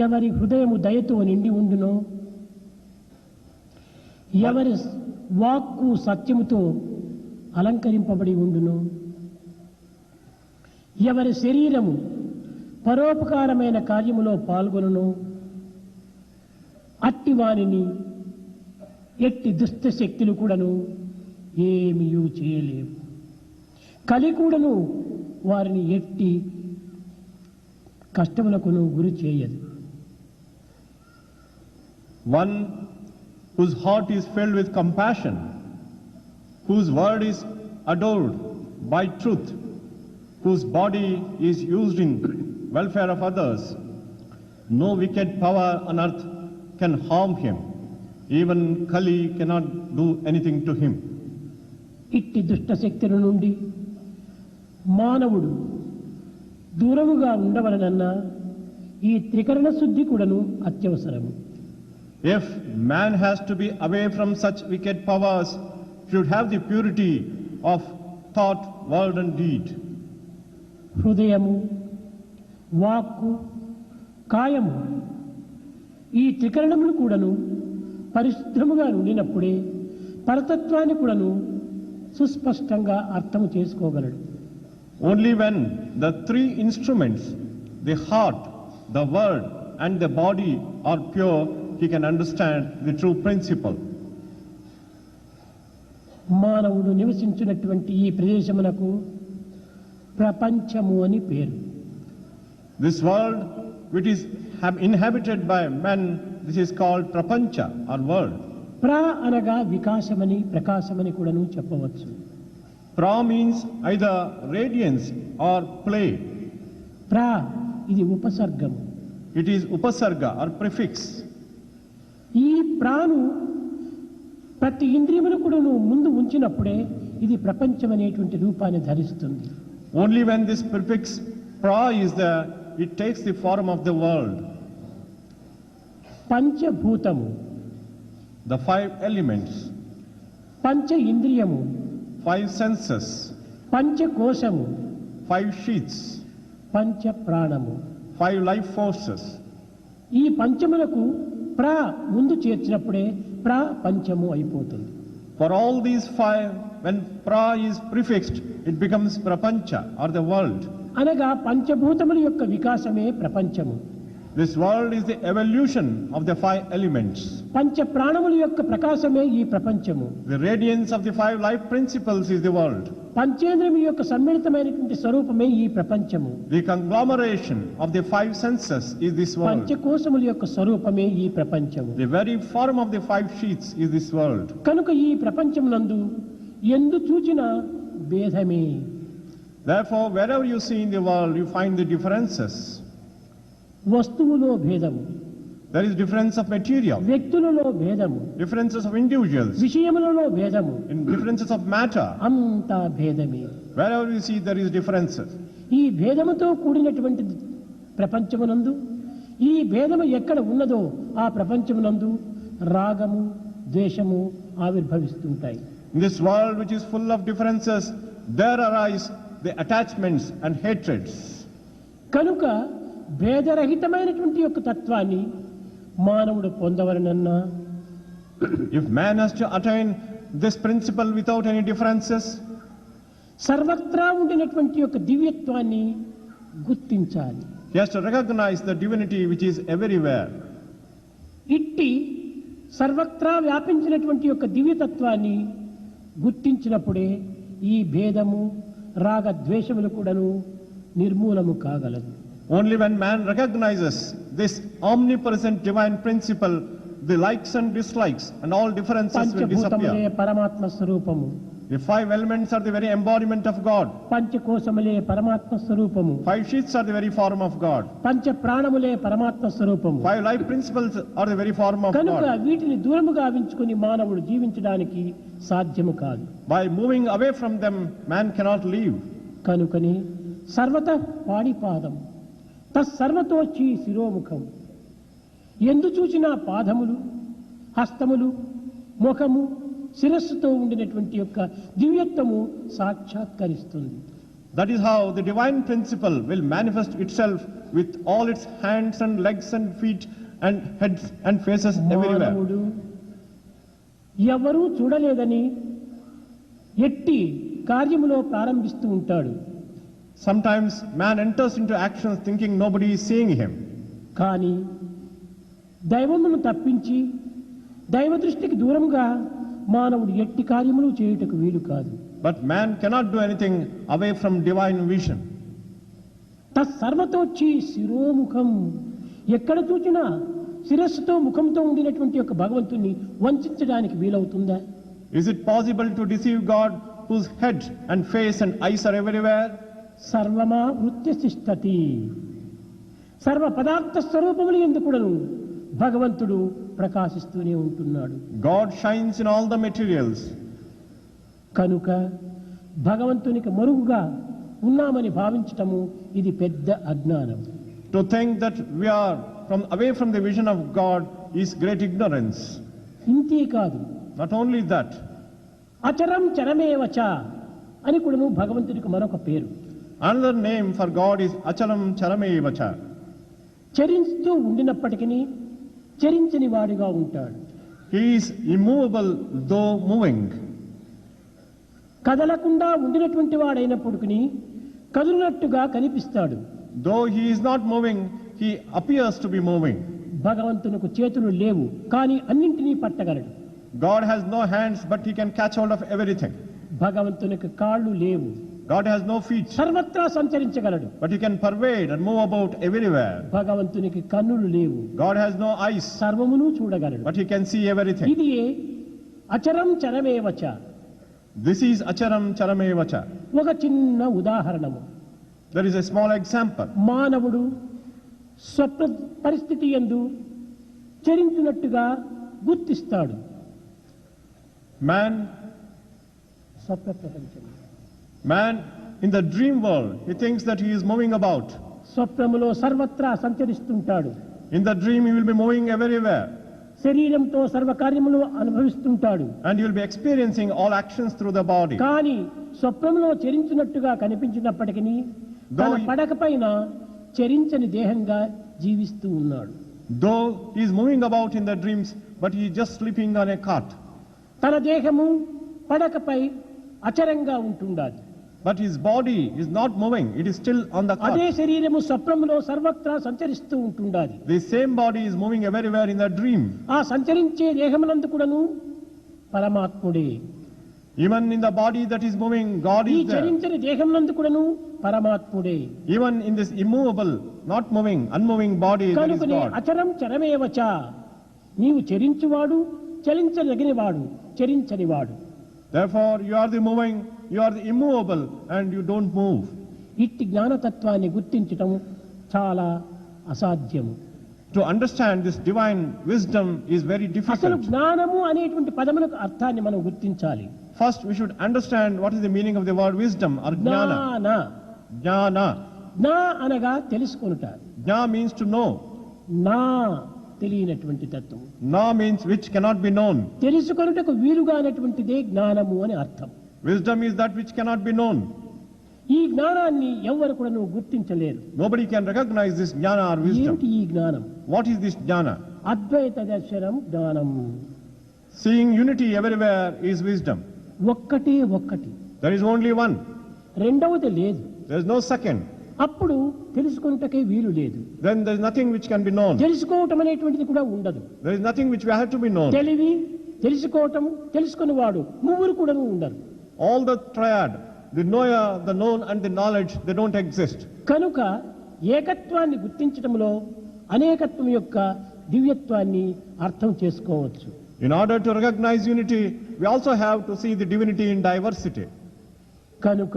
ఎవరి హృదయము దయతో నిండి ఉండునో, ఎవరి వాక్కు సత్యముతో అలంకరింపబడి ఉండునో, ఎవరి శరీరము పరోపకారమైన కార్యములో పాల్గొనును, అట్టి వారిని ఎట్టి దుష్ట శక్తులు కూడాను ఏమీయూ చేయలేవు. కలి కూడాను వారిని ఎట్టి కష్టములకును గురి చేయదు. One whose heart is filled with compassion, whose word is adored by truth, whose body is used in welfare of others, no wicked power on earth can harm him. Even Kali cannot do anything to him. ఇట్టి దుష్ట శక్తుల నుండి మానవుడు దూరముగా ఉండవలనన్నా ఈ త్రికరణ శుద్ధి కూడాను అత్యవసరము. If man has to be away from such wicked powers, should have the purity of thought, word and deed. హృదయము, వాక్కు, కాయము ఈ త్రికరణములు కూడాను పరిశుద్ధముగా ఉండినప్పుడే పరతత్వాన్ని కూడాను సుస్పష్టంగా అర్థము చేసుకోగలడు. Only when the three instruments, the heart, the word and the body are pure, he can understand the true principle. మానవుడు నివసించినటువంటి ఈ ప్రదేశమునకు ప్రపంచము అని పేరు. This world which is inhabited by men, this is called prapancha or world. ప్ర అనగా వికాసమని ప్రకాశమని కూడాను చెప్పవచ్చు. Pra means either radiance or play. ప్ర ఇది ఉపసర్గము. It is upasarga or prefix. ఈ ప్రాను ప్రతి ఇంద్రియమును కూడాను ముందు ఉంచినప్పుడే ఇది ప్రపంచం అనేటువంటి రూపాన్ని ధరిస్తుంది. Only when this prefix pra is there, it takes the form of the world. పంచభూతము, The five elements, పంచ ఇంద్రియము, five senses, పంచకోశము, five sheaths, పంచ ప్రాణము. five life forces. ఈ పంచములకు ప్ర ముందు చేర్చినప్పుడే ప్రపంచము అయిపోతుంది. For all these five, when pra is prefixed, it becomes prapancha or the world. అనగా పంచభూతముల యొక్క వికాసమే ప్రపంచము. This world is the evolution of the five elements. పంచ ప్రాణముల యొక్క ప్రకాశమే ఈ ప్రపంచము. The radiance of the five life principles is the world. పంచేంద్రియముల యొక్క సమ్మిళితమైనటువంటి స్వరూపమే ఈ ప్రపంచము. The conglomeration of the five senses is this world. పంచకోశముల యొక్క స్వరూపమే ఈ ప్రపంచము. The very form of the five sheaths is this world. కనుక ఈ ప్రపంచమునందు ఎందు చూచినా భేదమే. Therefore, wherever you see in the world, you find the differences. వస్తువులో భేదము, There is difference of material, వ్యక్తులలో భేదము, differences of individuals, విషయములలో భేదము, in differences of matter. అంతా భేదమే. Wherever you see, there is differences. ఈ భేదముతో కూడినటువంటి ప్రపంచమునందు ఈ భేదము ఎక్కడ ఉన్నదో ఆ ప్రపంచమునందు రాగము, ద్వేషము ఆవిర్భవిస్తుంటాయి. In this world which is full of differences, there arise the attachments and hatreds. కనుక భేదరహితమైనటువంటి యొక్క తత్వాన్ని మానవుడు పొందవలనన్నా, If man has to attain this principle without any differences, సర్వత్రా ఉండినటువంటి యొక్క దివ్యత్వాన్ని గుర్తించాలి. he has to recognize the divinity which is everywhere. ఇట్టి సర్వత్రా వ్యాపించినటువంటి యొక్క దివ్యతత్వాన్ని గుర్తించినప్పుడే ఈ భేదము, రాగ ద్వేషములు కూడాను నిర్మూలము కాగలదు. Only when man recognizes this omnipresent divine principle, the likes and dislikes and all differences will పంచభూతములే disappear. పరమాత్మ స్వరూపము, The five elements are the very embodiment of God. పంచకోశములే పరమాత్మ స్వరూపము, Five sheaths are the very form of God. పంచ ప్రాణములే పరమాత్మ స్వరూపము. Five life principles are the very form of కనుక God. వీటిని దూరముగా ఉంచుకొని మానవుడు జీవించడానికి సాధ్యము కాదు. By moving away from them, man cannot live. కనుకని సర్వత పాడిపాదం తత్సర్వతోచి శిరోముఖం, ఎందు చూచినా పాదములు, హస్తములు, ముఖము, శిరస్సుతో ఉండినటువంటి యొక్క దివ్యత్వము సాక్షాత్కరిస్తుంది. That is how the divine principle will manifest itself with all its hands and legs and feet and heads and faces everywhere. మానవుడు ఎవరూ చూడలేదని ఎట్టి కార్యములో ప్రారంభిస్తూ ఉంటాడు. Sometimes man enters into actions thinking nobody is seeing him. కానీ దైవమును తప్పించి దైవ దృష్టికి దూరంగా మానవుడు ఎట్టి కార్యములు చేయుటకు వీలు కాదు. But man cannot do anything away from divine vision. తత్సర్వతోచ్చి శిరోముఖం, ఎక్కడ చూచినా శిరస్సుతో ముఖంతో ఉండినటువంటి యొక్క భగవంతుని వంచడానికి వీలవుతుందా? Is it possible to deceive God whose head and face and eyes are everywhere? సర్వమా వృత్తిష్టతి, సర్వ పదార్థ స్వరూపములు ఎందుకుడను భగవంతుడు ప్రకాశిస్తూనే ఉంటున్నాడు. God shines in all the materials. కనుక భగవంతునికి మరుగుగా ఉన్నామని భావించటము ఇది పెద్ద అజ్ఞానం. To think that we are away from the vision of God is great ignorance. ఇంతే కాదు, Not only that, అచరం చరమేవచ అని కూడాను భగవంతుడికి మరొక పేరు. another name for God is Achalam Charamevacha. చరిస్తూ ఉండినప్పటికీ చరించని వాడిగా ఉంటాడు. He is immovable though moving. కదలకుండా ఉండినటువంటి వాడైనప్పటికీ కదులునట్టుగా కనిపిస్తాడు. Though he is not moving, he appears to be moving. భగవంతునికి చేతులు లేవు, కానీ అన్నింటినీ పట్టగలడు. God has no hands, but he can catch hold of everything. భగవంతునికి కాళ్ళు లేవు, God has no feet, సర్వత్రా సంచరించగలడు. but he can pervade and move about everywhere. భగవంతునికి కన్నులు లేవు, God has no eyes, సర్వమును చూడగలడు. but he can see everything. ఇది అచరం చరమేవచ. This is Acharam Charamevacha. ఒక చిన్న ఉదాహరణము. There is a small example. మానవుడు స్వప్న పరిస్థితి యందు చరించినట్టుగా గుర్తిస్తాడు. Man స్వప్న ప్రపంచం, Man in the dream world, he thinks that he is moving about. స్వప్నములో సర్వత్రా సంచరిస్తుంటాడు. In the dream, he will be moving everywhere. శరీరంతో సర్వకార్యములు అనుభవిస్తుంటాడు. And he will be experiencing all actions through the body. కానీ స్వప్నంలో చరించినట్టుగా కనిపించినప్పటికీ తన Though he- పడక పైన చరించని దేహంగా జీవిస్తూ ఉన్నాడు. Though he is moving about in the dreams, but he is just sleeping on a cot. తన దేహము పడకపై అచరంగా ఉంటుండాలి. But his body is not moving, it is still on the అదే cot. శరీరము స్వప్నములో సర్వత్రా సంచరిస్తూ ఉంటుండాలి. The same body is moving everywhere in the dream. ఆ సంచరించే దేహమునందు కూడాను పరమాత్ముడే. Even in the body that is moving, God ఈ is there. చరించని దేహమునందు కూడాను పరమాత్ముడే. Even in this immovable, not moving, unmoving body, there is కనుకనే God. అచరం చరమేవచ, నీవు చరించువాడు, చలించదగినవాడు, చరించనివాడు. Therefore, you are the moving, you are the immovable, and you don't move. ఇట్టి జ్ఞానతత్వాన్ని గుర్తించటం చాలా అసాధ్యము. To understand this divine wisdom is very అసలు difficult. జ్ఞానము అనేటువంటి పదములకు అర్థాన్ని మనం గుర్తించాలి. First, we should understand what is the meaning of the word wisdom or jnana. జ్ఞాన, Jnana. నా అనగా తెలుసుకొనుట, Jna means to know. నా తెలియనటువంటి తత్వం, Na means which cannot be known. తెలుసుకొనుటకు వీలుగానటువంటిదే జ్ఞానము అని అర్థం. Wisdom is that which cannot be known. ఈ జ్ఞానాన్ని ఎవ్వరు కూడా నువ్వు గుర్తించలేరు. Nobody can recognize this jnana or ఏమిటి wisdom. ఈ జ్ఞానం? What is this jnana? అద్వైత దర్శనం జ్ఞానం. Seeing unity everywhere is wisdom. ఒక్కటే ఒక్కటి, There is only one. రెండవది లేదు. There is no second. అప్పుడు తెలుసుకొనుటకే వీలు లేదు. Then there is nothing which can be known. తెలుసుకోవటం అనేటువంటిది కూడా ఉండదు. There is nothing which we have to be known. తెలివి, తెలుసుకోవటం, తెలుసుకునేవాడు ముగ్గురు కూడా ఉండరు. All the triad, the knower, the known and the knowledge, they don't exist. కనుక ఏకత్వాన్ని గుర్తించటంలో అనేకత్వం యొక్క దివ్యత్వాన్ని అర్థం చేసుకోవచ్చు. In order to recognize unity, we also have to see the divinity in diversity. కనుక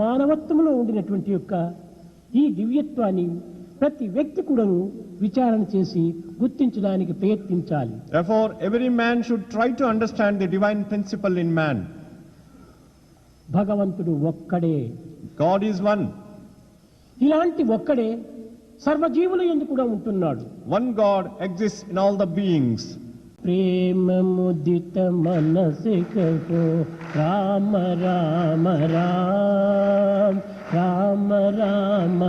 మానవత్వంలో ఉండినటువంటి యొక్క ఈ దివ్యత్వాన్ని ప్రతి వ్యక్తి కూడాను విచారణ చేసి గుర్తించడానికి ప్రయత్నించాలి. Therefore, every man should try to understand the divine principle in man. భగవంతుడు ఒక్కడే. God is one. ఇలాంటి ఒక్కడే సర్వజీవుల యందు కూడా ఉంటున్నాడు. One God exists in all the beings. ప్రేమ ముదిత మనసికో రామ రామ రామ రామ రామ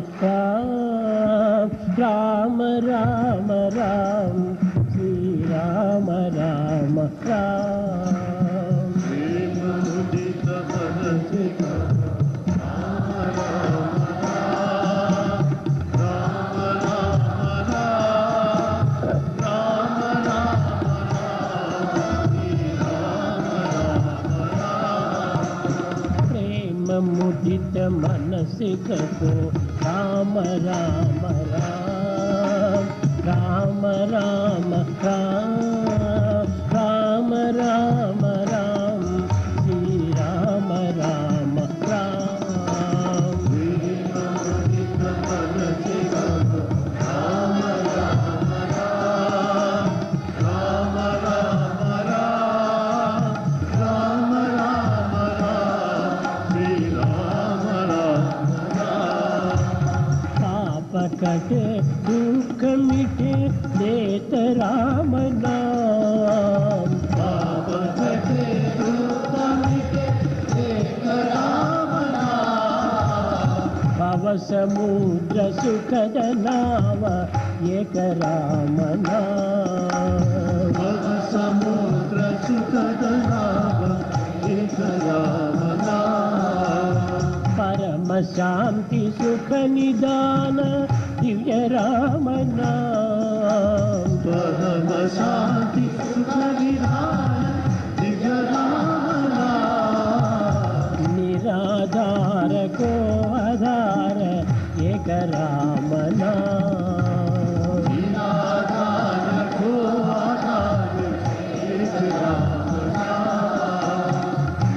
రామ రామ రామ శ్రీ రామ రామ రామ ప్రేమ ముదిత మనసికో ముదిత మనసికో రామ రామ రామ రామ రామ రామ రామ రామ శ్రీ రామ రామ రామ ముదిత మనసికో రామ రామ రామ రామ రామ రామ कटे दुख मिटे देत राम नाम पाप कटे दुख मिटे देत राम नाम भव समुद्र सुखद नाव एक राम नाम भव समुद्र सुखद नाव एक राम नाम परम शांति सुख निदान दिव्य राम नाम परम शांति सुख निदान दिव्य राम नाम निराधार को आधार एक राम नाम निराधार को आधार एक राम नाम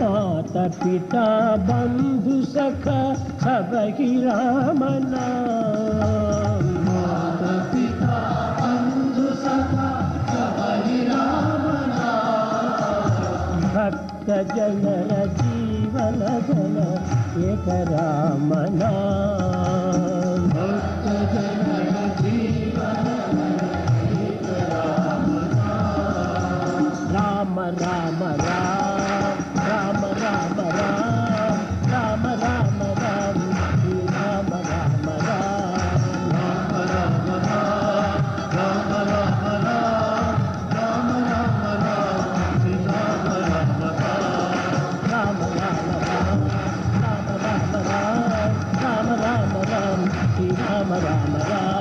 माता पिता बंधु सखा सब ही राम नाम माता पिता बंधु सखा सब ही राम नाम भक्त जनर जीवन धन एक राम नाम भक्त जनर जीवन एक राम नाम राम राम राम राम राम राम राम राम राम श्री राम राम राम राम राम राम राम राम राम राम श्री राम राम राम राम राम राम राम राम राम राम राम श्री राम राम राम